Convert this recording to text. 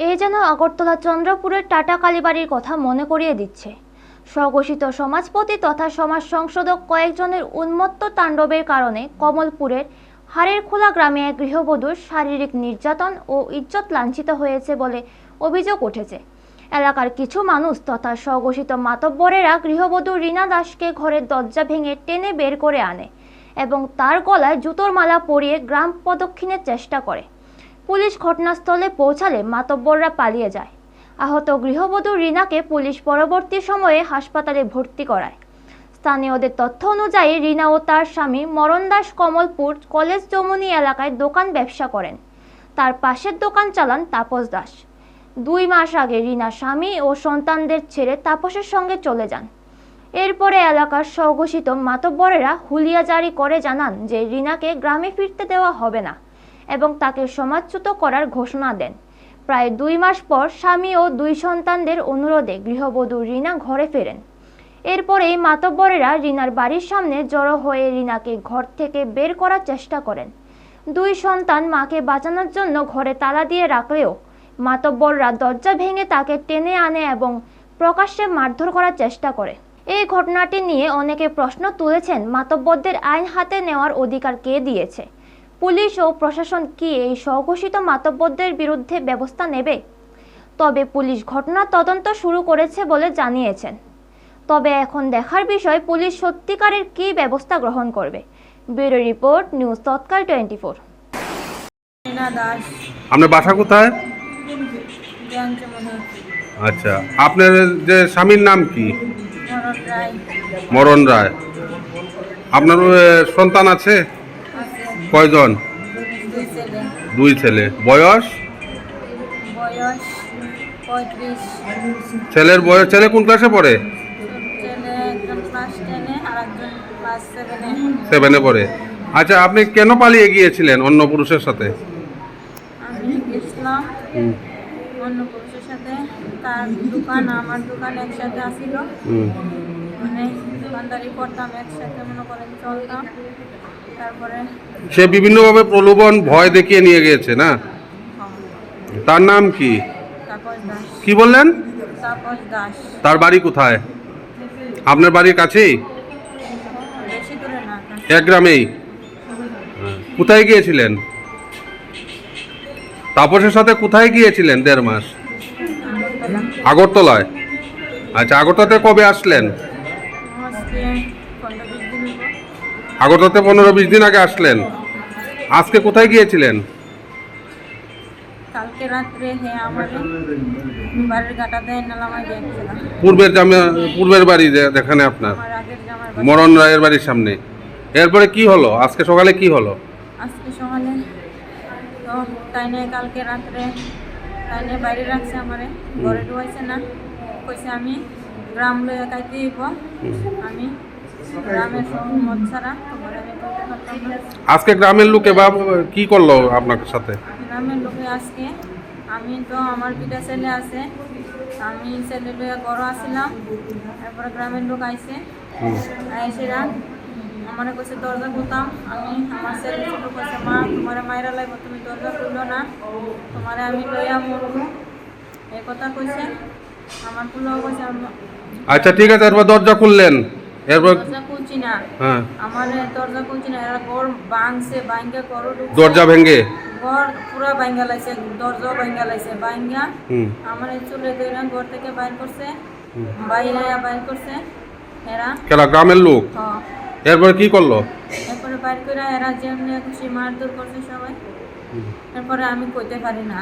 এই যেন আগরতলা চন্দ্রপুরের টাটা কালীবাড়ির কথা মনে করিয়ে দিচ্ছে। স্বঘোষিত সমাজপতি তথা সমাজ সংশোধক কয়েকজনের উন্মত্ত তাণ্ডবের কারণে কমলপুরের হাড়েরখোলা গ্রামে এক গৃহবধূর শারীরিক নির্যাতন ও ইজ্জত লাঞ্ছিত হয়েছে বলে অভিযোগ উঠেছে। এলাকার কিছু মানুষ তথা স্বঘোষিত মাতব্বরেরা গৃহবধূ রীনা দাসকে ঘরের দরজা ভেঙে টেনে বের করে আনে এবং তার গলায় জুতোর মালা পরিয়ে গ্রাম প্রদক্ষিণের চেষ্টা করে। পুলিশ ঘটনাস্থলে পৌঁছালে মাতব্বররা পালিয়ে যায়। আহত গৃহবধূ রীনাকে পুলিশ পরবর্তী সময়ে হাসপাতালে ভর্তি করায়। স্থানীয়দের তথ্য অনুযায়ী রীনা ও তার স্বামী মরণ দাস কমলপুর কলেজ যমুনি এলাকায় দোকান ব্যবসা করেন। তার পাশের দোকান চালান তাপস দাস। 2 মাস আগে রীনা স্বামী ও সন্তানদের ছেড়ে তাপসের সঙ্গে চলে যান। এরপরে এলাকার স্বঘোষিত মাতব্বরেরা হুলিয়া জারি করে জানান যে রীনাকে গ্রামে ফিরতে দেওয়া হবে না এবং তাকে সমাজচ্যুত করার ঘোষণা দেন। প্রায় 2 মাস পর স্বামী ও 2 সন্তানদের অনুরোধে গৃহবধূ রীনা ঘরে ফেরেন। এরপরেই মাতব্বরেরা রীনার বাড়ির সামনে জড়ো হয়ে রীনাকে ঘর থেকে বের করার চেষ্টা করেন। 2 সন্তান মাকে বাঁচানোর জন্য ঘরে তালা দিয়ে রাখলেও মাতব্বররা দরজা ভেঙে তাকে টেনে আনে এবং প্রকাশ্যে মারধর করার চেষ্টা করে। এই ঘটনাটি নিয়ে অনেকে প্রশ্ন তুলেছেন, মাতব্বরদের আইন হাতে নেওয়ার অধিকার কে দিয়েছে? পুলিশ ও প্রশাসন কি এই স্বঘোষিত মাতব্বরদের বিরুদ্ধে ব্যবস্থা নেবে? তবে পুলিশ ঘটনার তদন্ত শুরু করেছে বলে জানিয়েছেন। তবে এখন দেখার বিষয় পুলিশ সত্যিকারের কি ব্যবস্থা গ্রহণ করবে। ব্যুরো রিপোর্ট, নিউজ তৎকাল 24। আপনার বাসা কোথায়? আচ্ছা, আপনার যে স্বামীর নাম কি? মরণ রায়। আপনার সন্তান আছে কয়জন? 2 ছেলে। বয়স? 35। ছেলে কোন ক্লাসে পড়ে? 7-এ পড়ে। আচ্ছা, আপনি কেন পালিয়ে গিয়েছিলেন অন্য পুরুষের সাথে? আমি গেছিলাম অন্য পুরুষের সাথে। তার দোকান আমার দোকান একসাথে আসিল, মানে দোকানদারি করতাম একসাথে, মনে করেন চলতাম। তারপরে সে বিভিন্নভাবে প্রলোভন ভয় দেখিয়ে নিয়ে গিয়েছে না? তার নাম কি? তাপস দাস। কি বললেন? তাপস দাস। তার বাড়ি কোথায়? আপনার বাড়ির কাছেই? বেশি দূরে না, এক গ্রামেই। কোথায় গিয়েছিলেন? তাপসের সাথে কোথায় গিয়েছিলেন 1.5 মাস? আগরতলায়। আচ্ছা, আগরতলাতে কবে আসলেন? আজকে 15-20 দিন হলো। আগরতলাতে 15-20 দিন আগে আসলেন। আজকে কোথায় গিয়েছিলেন? কালকে রাত্রে আমাদের বাড়ির গাটাতে নালামাই দিয়েছিলাম। পূর্বের বাড়ি যেখানে আপনার আমার আগের জামাই মরণ রায়ের বাড়ির সামনে। এরপরে কি হলো? আজকে সকালে কি হলো? আজকে সকালে তো তাই নিয়ে কালকে রাত্রে তাই নিয়ে বাইরে রাখছে, আমারে ঘরে ঢুকাইছে না। কইছে আমি গ্রাম লইয়া কাইতে দিব, আমি গ্রামের মত ছাড়া তোমার আমি বলতে পারতাম না। আজকে গ্রামের লোকে বা কি করলো আপনার সাথে? গ্রামের লোকে আজকে আমি তো আমার 2টা ছেলে আছে, আমি ছেলে লইয়া ঘরে আসছিলাম। তারপরে গ্রামের লোক আইছে, আইসেরা আমার কাছে দরজা খুলতাম। আমি আমার ছেলে ছোটো কইছে, মা তোমার মায়েরা লাগবে, তুমি দরজা খুললো না, তোমার আমি লইয়া মরবো, এই কথা কইছে। আমার পুলো কইছে। আচ্ছা, ঠিক আছে। এরপর দরজা খুললেন? এরপর দরজা খুলছি না। হ্যাঁ, আমার দরজা খুলছি না, এরা ঘর ভাঙছে, ভাঙ্গা ঘর দরজা ভেঙে ঘর পুরা ভাঙ্গা লাইছে, দরজা ভাঙ্গা লাইছে, ভাঙ্গা আমার চলে দিলাম, ঘর থেকে বাইর করছে, বাইর করছে এরা। কেলা গ্রামের লোক? হ্যাঁ। এরপরে কি করলো? এরপরে বাইর করে এরা যেমনি খুশি মারধর করছে সবাই। এরপরে আমি কইতে পারি না।